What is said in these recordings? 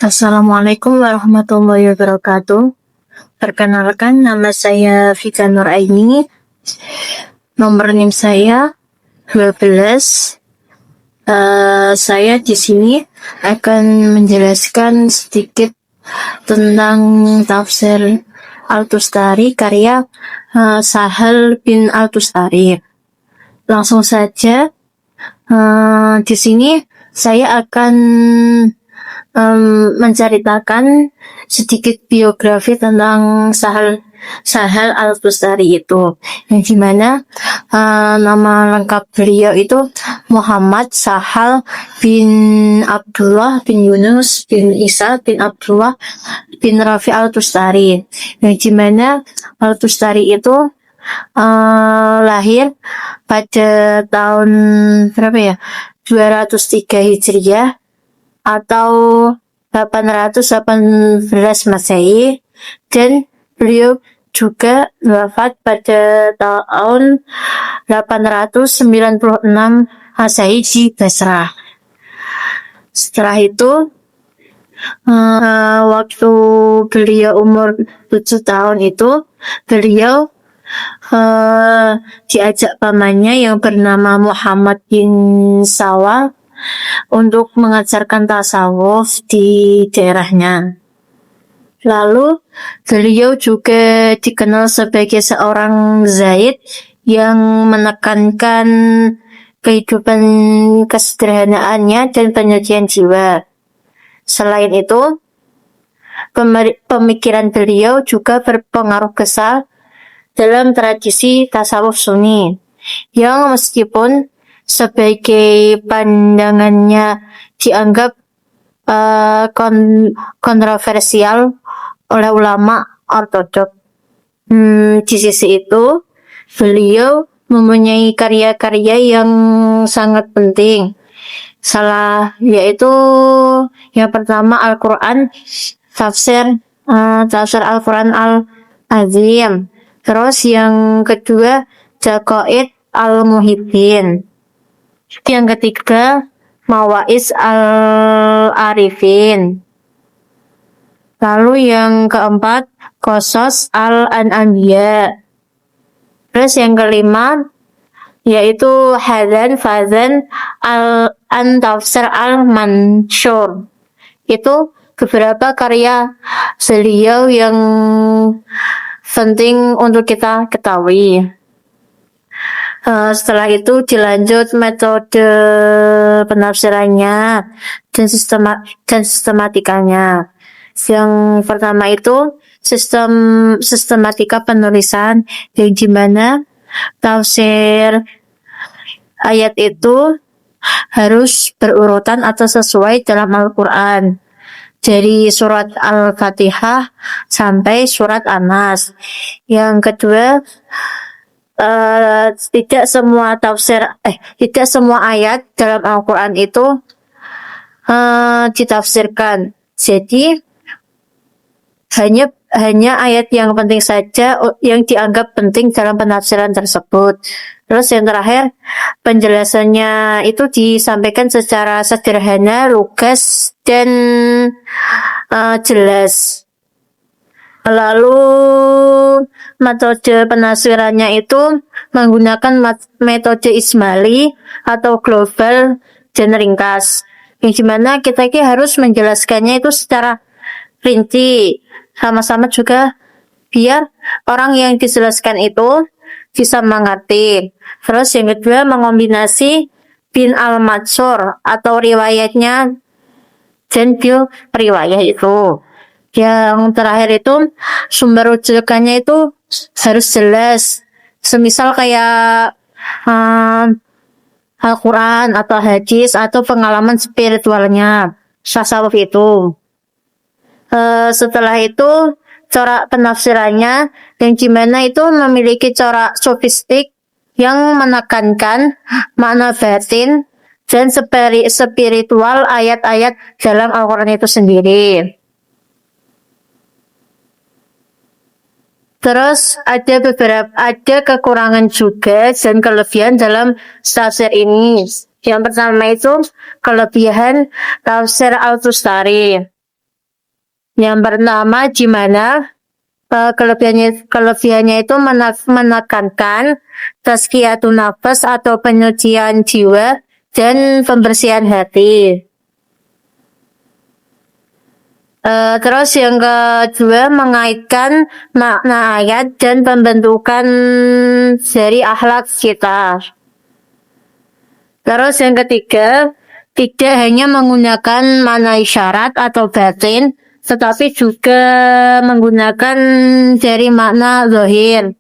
Assalamualaikum warahmatullahi wabarakatuh. Perkenalkan, nama saya Vika Nuraini. Nomor NIM saya 12. Saya di sini akan menjelaskan sedikit tentang tafsir Al-Tustari karya Sahal bin Al-Tustari. Langsung saja, di sini saya akan menceritakan sedikit biografi tentang Sahal Al-Tustari itu, yang dimana nama lengkap beliau itu Muhammad Sahal bin Abdullah bin Yunus bin Isa bin Abdullah bin Rafi Al-Tustari, yang dimana Al-Tustari itu lahir pada tahun berapa ya, 203 Hijriah atau 818 Masehi, dan beliau juga wafat pada tahun 896 Masehi di Basrah. Setelah itu, waktu beliau umur 7 tahun itu, beliau diajak pamannya yang bernama Muhammad bin Sawal untuk mengajarkan tasawuf di daerahnya. Lalu beliau juga dikenal sebagai seorang zaid yang menekankan kehidupan kesederhanaannya dan penyucian jiwa. Selain itu, pemikiran beliau juga berpengaruh besar dalam tradisi tasawuf Sunni, yang meskipun sebagai pandangannya dianggap kontroversial oleh ulama ortodok. Di sisi itu, beliau mempunyai karya-karya yang sangat penting. Yaitu yang pertama Al-Quran, tafsir Al-Quran Al-Azim. Terus yang kedua Jaqaid Al-Muhibbin. Yang ketiga Mawaiz Al-Arifin. Lalu yang keempat Qasas Al-Anbiya. Terus yang kelima yaitu Hadan Fazan Al-Tafsir Al-Mansyur. Itu beberapa karya beliau yang penting untuk kita ketahui. Setelah itu dilanjut metode penafsirannya dan sistematikanya. Yang pertama itu sistematika penulisan, yang dimana tafsir ayat itu harus berurutan atau sesuai dalam Al-Quran, dari surat Al-Fatihah sampai surat An-Nas. Yang kedua, tidak semua ayat dalam Al-Quran itu ditafsirkan. Jadi hanya ayat yang penting saja yang dianggap penting dalam penafsiran tersebut. Terus yang terakhir, penjelasannya itu disampaikan secara sederhana, lugas, dan jelas. Lalu metode penafsirannya itu menggunakan metode Ismaili atau global dan ringkas, yang dimana kita harus menjelaskannya itu secara rinci, sama-sama juga biar orang yang dijelaskan itu bisa mengerti. Terus yang kedua, mengombinasi bin al-mansur atau riwayatnya dan bil riwayat itu. Yang terakhir itu sumber rujukannya itu harus jelas, semisal kayak Al-Quran atau hadis atau pengalaman spiritualnya tasawuf itu. Setelah itu corak penafsirannya, yang dimana itu memiliki corak sofistik yang menekankan makna batin dan spiritual ayat-ayat dalam Al-Quran itu sendiri. Terus ada kekurangan juga dan kelebihan dalam tafsir ini. Yang pertama itu kelebihan tafsir Al-Tustari. Yang pertama, gimana kelebihannya itu menekankan tazkiyatun nafas atau penyucian jiwa dan pembersihan hati. Terus yang kedua, mengaitkan makna ayat dan pembentukan dari akhlak kita. Terus yang ketiga, tidak hanya menggunakan makna isyarat atau batin, tetapi juga menggunakan dari makna zahir.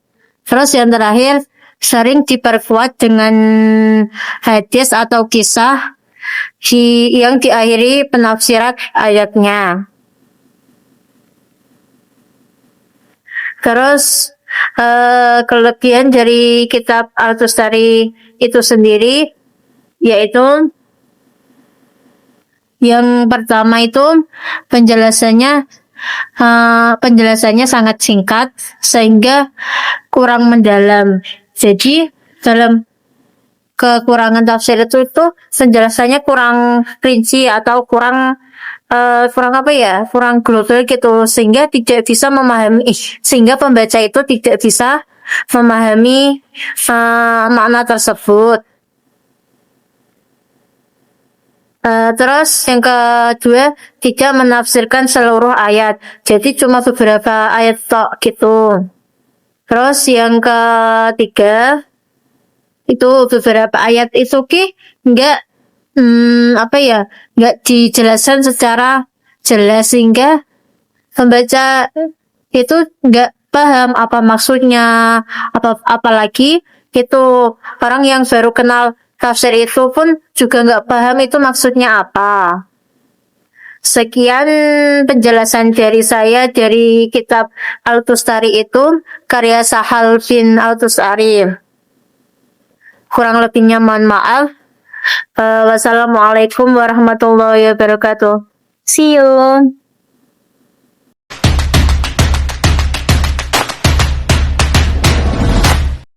Terus yang terakhir, sering diperkuat dengan hadis atau kisah yang diakhiri penafsiran ayatnya. Terus kelebihan dari kitab Al-Tustari itu sendiri, yaitu yang pertama itu penjelasannya sangat singkat sehingga kurang mendalam. Jadi dalam kekurangan tafsir itu penjelasannya kurang rinci atau kurang global gitu, sehingga tidak bisa memahami, sehingga pembaca itu tidak bisa memahami makna tersebut. Terus yang kedua, tidak menafsirkan seluruh ayat, jadi cuma beberapa ayat tok gitu. Terus yang ketiga, itu beberapa ayat itu nggak nggak dijelaskan secara jelas, sehingga pembaca itu nggak paham apa maksudnya, apalagi itu orang yang baru kenal tafsir itu pun juga nggak paham itu maksudnya apa. Sekian penjelasan dari saya dari kitab Al-Tustari itu, karya Sahal bin Al-Tustari. Kurang lebihnya mohon maaf. Wassalamualaikum warahmatullahi wabarakatuh. See you.